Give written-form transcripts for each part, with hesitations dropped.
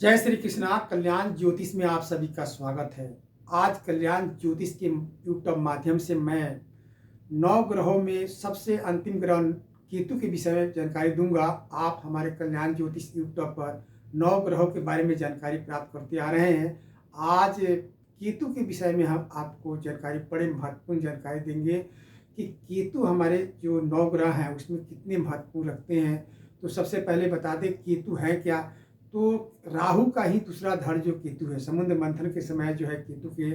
जय श्री कृष्णा। कल्याण ज्योतिष में आप सभी का स्वागत है। आज कल्याण ज्योतिष के यूट्यूब माध्यम से मैं 9 ग्रहों में सबसे अंतिम ग्रह केतु के विषय में जानकारी दूंगा। आप हमारे कल्याण ज्योतिष यूट्यूब पर 9 ग्रहों के बारे में जानकारी प्राप्त करते आ रहे हैं। आज केतु के विषय में हम आपको जानकारी, बड़े महत्वपूर्ण जानकारी देंगे कि केतु हमारे जो 9 ग्रह हैं उसमें कितने महत्वपूर्ण रखते हैं। तो सबसे पहले बता दें केतु है क्या। तो राहु का ही दूसरा धड़ जो केतु है, समुद्र मंथन के समय जो है केतु के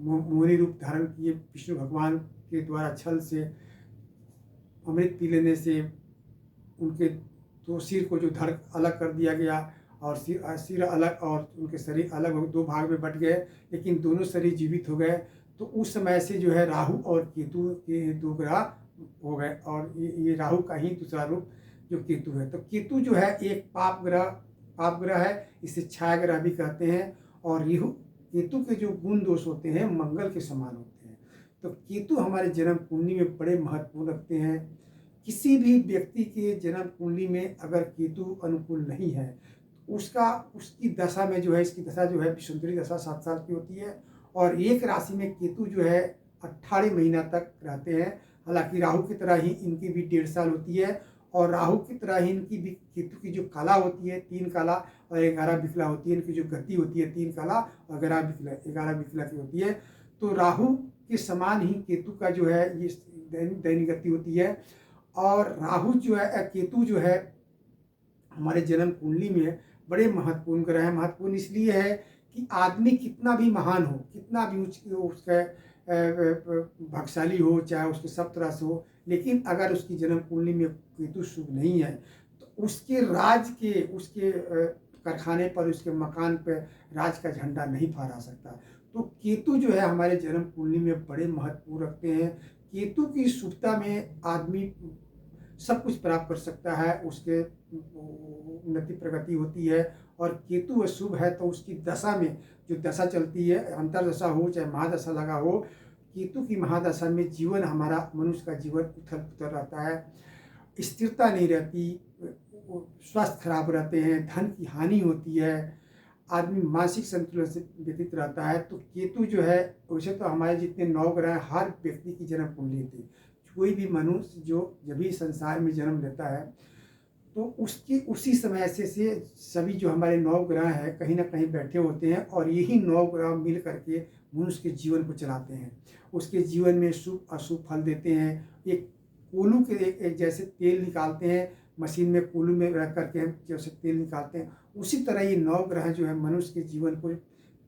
मोहिनी रूप धारण किए विष्णु भगवान के द्वारा छल से अमृत पी लेने से उनके दो सिर को जो धड़ अलग कर दिया गया और सिर अलग और उनके शरीर अलग दो भाग में बट गए, लेकिन दोनों शरीर जीवित हो गए। तो उस समय से जो है राहु और केतु के 2 ग्रह हो गए और ये राहु का ही दूसरा रूप जो केतु है। तो केतु जो है एक पाप ग्रह है, इसे छाया ग्रह भी कहते हैं। और केतु के जो गुण दोष होते हैं मंगल के समान होते हैं। तो केतु हमारे जन्म कुंडली में बड़े महत्वपूर्ण रखते हैं। किसी भी व्यक्ति के जन्म कुंडली में अगर केतु अनुकूल नहीं है तो उसकी दशा में जो है, इसकी दशा जो है विषुंतरी दशा 7 साल की होती है। और एक राशि में केतु जो है 18 महीना तक रहते हैं। हालांकि राहु की तरह ही इनकी भी 1.5 साल होती है और राहु की तरह ही इनकी भी केतु की जो कला होती है 3 काला और 11 बिकला होती है। इनकी जो गति होती है 3 काला और 11 बिकला की होती है। तो राहु के समान ही केतु का जो है ये दैनिक गति होती है। और राहु जो है, केतु जो है हमारे जन्म कुंडली में बड़े महत्वपूर्ण ग्रह है। महत्वपूर्ण इसलिए है कि आदमी कितना भी महान हो, कितना भी उसका भाग्यशाली हो, चाहे उसके सब तरह से हो, लेकिन अगर उसकी जन्म कुंडली में केतु शुभ नहीं है तो उसके उसके कारखाने पर, उसके मकान पर राज का झंडा नहीं फहरा सकता। तो केतु जो है हमारे जन्म कुंडली में बड़े महत्वपूर्ण रखते हैं। केतु की शुभता में आदमी सब कुछ प्राप्त कर सकता है, उसके उन्नति प्रगति होती है। और केतु अशुभ है तो उसकी दशा में जो दशा चलती है, अंतरदशा हो चाहे महादशा लगा हो, केतु की महादशा में जीवन, हमारा मनुष्य का जीवन उथल पुथल रहता है, स्थिरता नहीं रहती, स्वास्थ्य खराब रहते हैं, धन की हानि होती है, आदमी मानसिक संतुलन से व्यतीत रहता है। तो केतु जो है, वैसे तो हमारे जितने 9 ग्रह हर व्यक्ति की जन्म कुंडली थी। कोई भी मनुष्य जो जब भी संसार में जन्म लेता है तो उसकी उसी समय से सभी जो हमारे 9 ग्रह हैं कहीं ना कहीं बैठे होते हैं और यही 9 ग्रह मिल करके मनुष्य के जीवन को चलाते हैं। उसके जीवन में शुभ अशुभ फल देते हैं। एक कोलू के एक जैसे तेल निकालते हैं, मशीन में कोलू में रख करके हम जैसे तेल निकालते हैं, उसी तरह ये 9 ग्रह जो है मनुष्य के जीवन को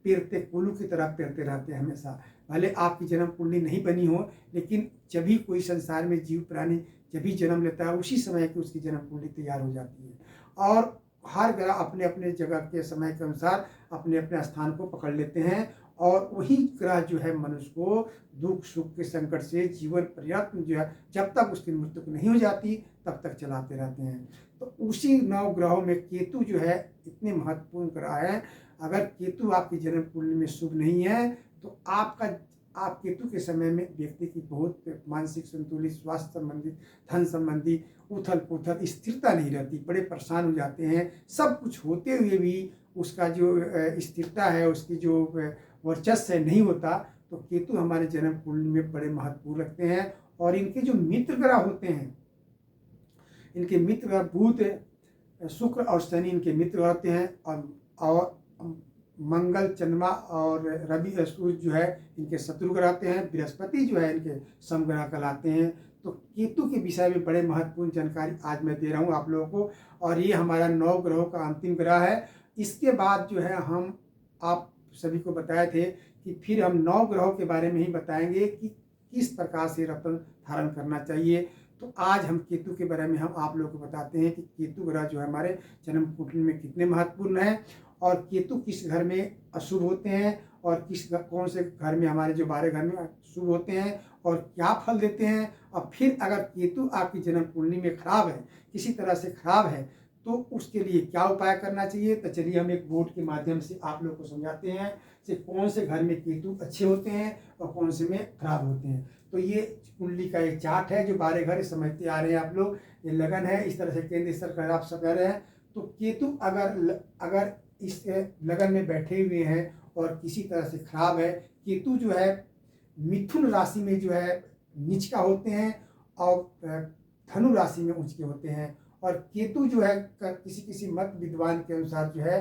पेरते, कोलू की तरह पेरते रहते हैं हमेशा। भले आपकी जन्म कुंडली नहीं बनी हो, लेकिन जब भी कोई संसार में जीव प्राणी जब भी जन्म लेता है उसी समय की उसकी जन्म कुंडली तैयार हो जाती है। और हर ग्रह अपने अपने जगह के समय के अनुसार अपने अपने स्थान को पकड़ लेते हैं और वही ग्रह जो है मनुष्य को दुख सुख के संकट से जीवन पर्यंत जो है, जब तक उसकी मृत्यु नहीं हो जाती तब तक चलाते रहते हैं। तो उसी 9 ग्रहों में केतु जो है इतने महत्वपूर्ण ग्रह है। अगर केतु आपकी जन्म कुंडली में शुभ नहीं है तो आप केतु के समय में व्यक्ति की बहुत मानसिक संतुलित, स्वास्थ्य संबंधित, धन संबंधी उथल पुथल, स्थिरता नहीं रहती, बड़े परेशान हो जाते हैं। सब कुछ होते हुए भी उसका जो स्थिरता है, उसकी जो वर्चस्व है नहीं होता। तो केतु हमारे जन्म कुंडली में बड़े महत्वपूर्ण रखते हैं। और इनके जो मित्र ग्रह होते हैं, इनके मित्र ग्रह बुध, शुक्र और शनि इनके मित्र होते हैं। और मंगल, चंद्रमा और रवि, सूर्य जो है इनके शत्रु कहलाते हैं। बृहस्पति जो है इनके समग्रह कहलाते हैं। तो केतु के विषय में बड़े महत्वपूर्ण जानकारी आज मैं दे रहा हूँ आप लोगों को। और ये हमारा 9 ग्रहों का अंतिम ग्रह है। इसके बाद जो है हम आप सभी को बताए थे कि फिर हम 9 ग्रहों के बारे में ही बताएंगे कि किस प्रकार से रत्न धारण करना चाहिए। तो आज हम केतु के बारे में हम आप लोगों को बताते हैं कि केतु ग्रह जो है हमारे जन्म कुंडली में कितने महत्वपूर्ण है और केतु किस घर में अशुभ होते हैं और कौन से घर में, हमारे जो 12 घर में शुभ होते हैं और क्या फल देते हैं। और फिर अगर केतु आपकी जन्म कुंडली में खराब है, किसी तरह से खराब है, तो उसके लिए क्या उपाय करना चाहिए। तो चलिए हम एक बोर्ड के माध्यम से आप लोग को समझाते हैं कि कौन से घर में केतु अच्छे होते हैं और कौन से में खराब होते हैं। तो ये कुंडली का एक चार्ट है जो 12 घर समझते आ रहे हैं आप लोग। ये लगन है, इस तरह से केंद्र सरकार आप सब कह रहे हैं। तो केतु अगर इस लगन में बैठे हुए हैं और किसी तरह से खराब है, केतु जो है मिथुन राशि में जो है नीच का होते हैं और धनु राशि में उच्च के होते हैं। और केतु जो है किसी मत विद्वान के अनुसार जो है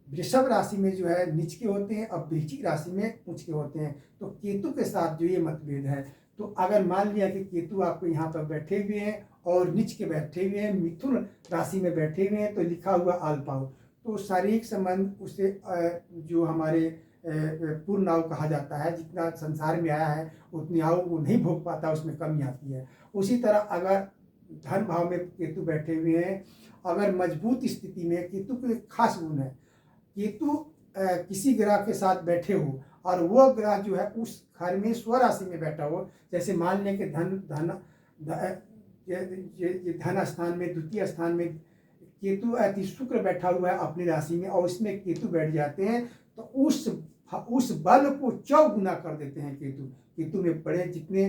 वृषभ राशि में जो है नीच के होते हैं और वृश्चिक राशि में उच्च के होते हैं। तो केतु के साथ जो ये मतभेद है, तो अगर मान लिया कि केतु आपको यहाँ पर बैठे हुए हैं और नीच के बैठे हुए हैं, मिथुन राशि में बैठे हुए हैं, तो लिखा हुआ आलपाव, तो शारीरिक संबंध उसे जो हमारे पूर्ण आयु कहा जाता है, जितना संसार में आया है उतनी आयु वो नहीं भोग पाता, उसमें कमी आती है। उसी तरह अगर धन भाव में केतु बैठे हुए हैं, अगर मजबूत स्थिति में, केतु के खास गुण है, केतु किसी ग्रह के साथ बैठे हो और वो ग्रह जो है उस घर में स्वराशि में बैठा हो, जैसे मान लें कि धन स्थान में, द्वितीय स्थान में केतु अति शुक्र बैठा हुआ है अपनी राशि में और उसमें केतु बैठ जाते हैं, तो उस बल को चौगुना कर देते हैं। केतु में बड़े जितने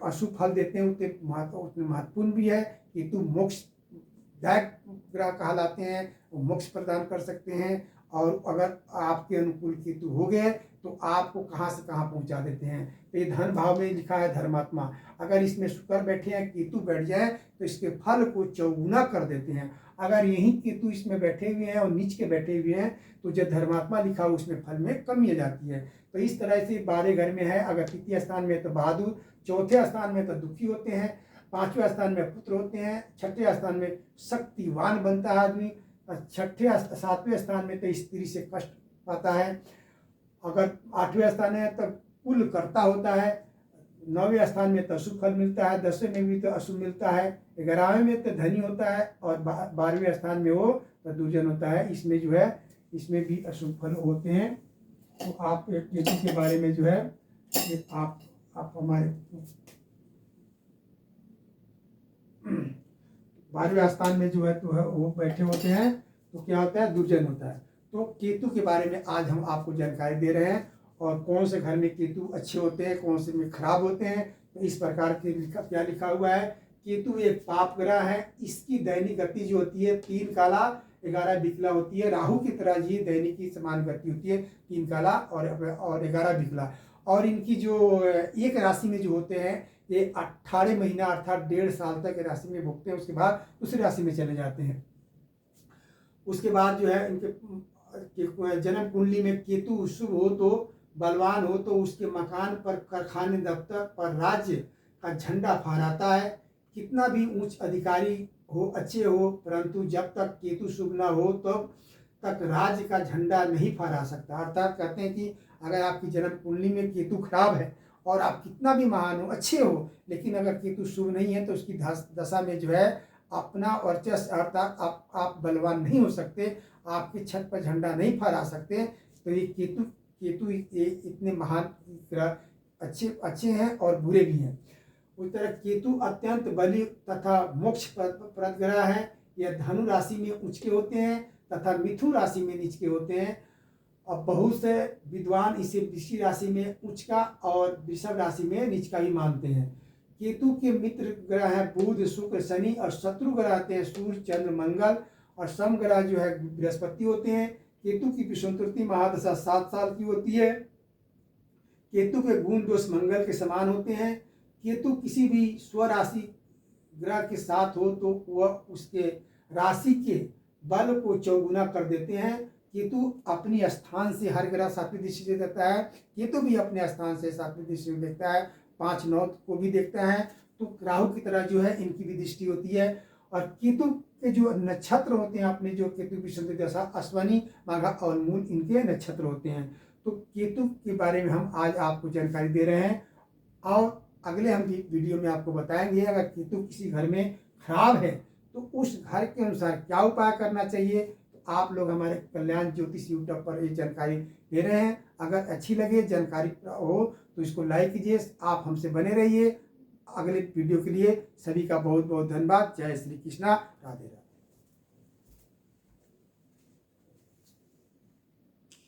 अशुभ फल देते हैं उतने महत्वपूर्ण भी है। केतु मोक्षदायक ग्रह कहलाते हैं, वो मोक्ष प्रदान कर सकते हैं। और अगर आपके अनुकूल केतु हो गए तो आपको कहाँ से कहाँ पहुँचा देते हैं। तो ये धन भाव में लिखा है धर्मात्मा, अगर इसमें शुक्र बैठे हैं, केतु बैठ जाए तो इसके फल को चौगुना कर देते हैं। अगर यही केतु इसमें बैठे हुए हैं और नीच के बैठे हुए हैं तो जो धर्मात्मा लिखा हो उसमें फल में कमी आ जाती है। तो इस तरह से 12 घर में है, अगर तृतीय स्थान में तो बहादुर, चौथे स्थान में तो दुखी होते हैं, 5वें स्थान में पुत्र होते हैं, 6ठे स्थान में शक्तिवान बनता है आदमी, 7वें स्थान में तो स्त्री से कष्ट पाता है, अगर 8वें स्थान है तो कुल कर्ता होता है, 9वें स्थान में तो अशुभ फल मिलता है, 10वें में भी तो अशुभ मिलता है, 11वें में तो धनी होता है और 12वें स्थान में वो तो दुर्जन होता है। इसमें जो है इसमें भी अशुभ फल होते हैं। तो आप केतु के बारे में जो है आप हमारे 12वें स्थान में जो है तो वो बैठे होते हैं, तो क्या होता है, दुर्जन होता है। तो केतु के बारे में आज हम आपको जानकारी दे रहे हैं, और कौन से घर में केतु अच्छे होते हैं, कौन से में खराब होते हैं। तो इस प्रकार के क्या लिखा हुआ है, केतु एक पाप ग्रह है, इसकी दैनिक गति जो होती है 3 काला 11 बिकला होती है। राहु की तरह ये दैनिक की समान गति होती है, 3 काला और 11 बिकला। और इनकी जो एक राशि में जो होते हैं ये 18 महीना अर्थात 1.5 साल तक राशि में भुगते हैं, उसके बाद दूसरी राशि में चले जाते हैं। उसके बाद जो है इनके जन्म कुंडली में केतु शुभ हो तो बलवान हो तो उसके मकान पर, कारखाने, दफ्तर पर राज्य का झंडा फहराता है। कितना भी उच्च अधिकारी हो, अच्छे हो, परंतु जब तक केतु शुभ ना हो तब तक राज्य का झंडा नहीं फहरा सकता। अर्थात कहते हैं कि अगर आपकी जन्म कुंडली में केतु खराब है और आप कितना भी महान हो, अच्छे हो, लेकिन अगर केतु शुभ नहीं है तो उसकी दशा में जो है अपना वर्चस्व, अर्थात आप बलवान नहीं हो सकते, आपकी छत पर झंडा नहीं फहरा सकते। तो ये केतु इतने महान ग्रह अच्छे हैं और बुरे भी हैं। उस तरह केतु अत्यंत बलि तथा मोक्ष प्रद ग्रह है। यह धनु राशि में उच्च के होते हैं तथा मिथुन राशि में नीच के होते हैं। अब बहुत से विद्वान इसे वृश्चिक राशि में उच्च का और वृषभ राशि में नीच का ही मानते हैं। केतु के मित्र ग्रह हैं बुध, शुक्र, शनि, और शत्रु ग्रह आते हैं सूर्य, चंद्र, मंगल, और सम ग्रह जो है बृहस्पति होते हैं। केतु की विषुवंतृति महादशा 7 साल की होती है। केतु के गुण दोष मंगल के समान होते हैं। केतु किसी भी स्वराशि ग्रह के साथ हो तो वह उसके राशि के बल को चौगुना कर देते हैं। केतु अपनी स्थान से, हर ग्रह 7वीं दृष्टि से देखता है, केतु भी अपने स्थान से 7वीं दृष्टि से देखता है, 5-9 को भी देखता है। तो राहु की तरह जो है इनकी भी दृष्टि होती है। और केतु के जो नक्षत्र होते हैं, अपने जो केतु की संधि दशा अश्वनी, माघा और मूल इनके नक्षत्र होते हैं। तो केतु के बारे में हम आज आपको जानकारी दे रहे हैं, और अगले हम वीडियो में आपको बताएंगे अगर केतु किसी घर में खराब है तो उस घर के अनुसार क्या उपाय करना चाहिए। तो आप लोग हमारे कल्याण ज्योतिष यूट्यूब पर ये जानकारी दे रहे हैं। अगर अच्छी लगे, जानकारी हो तो इसको लाइक कीजिए। आप हमसे बने रहिए। अगले वीडियो के लिए सभी का बहुत बहुत धन्यवाद। जय श्री कृष्णा, राधे राधे।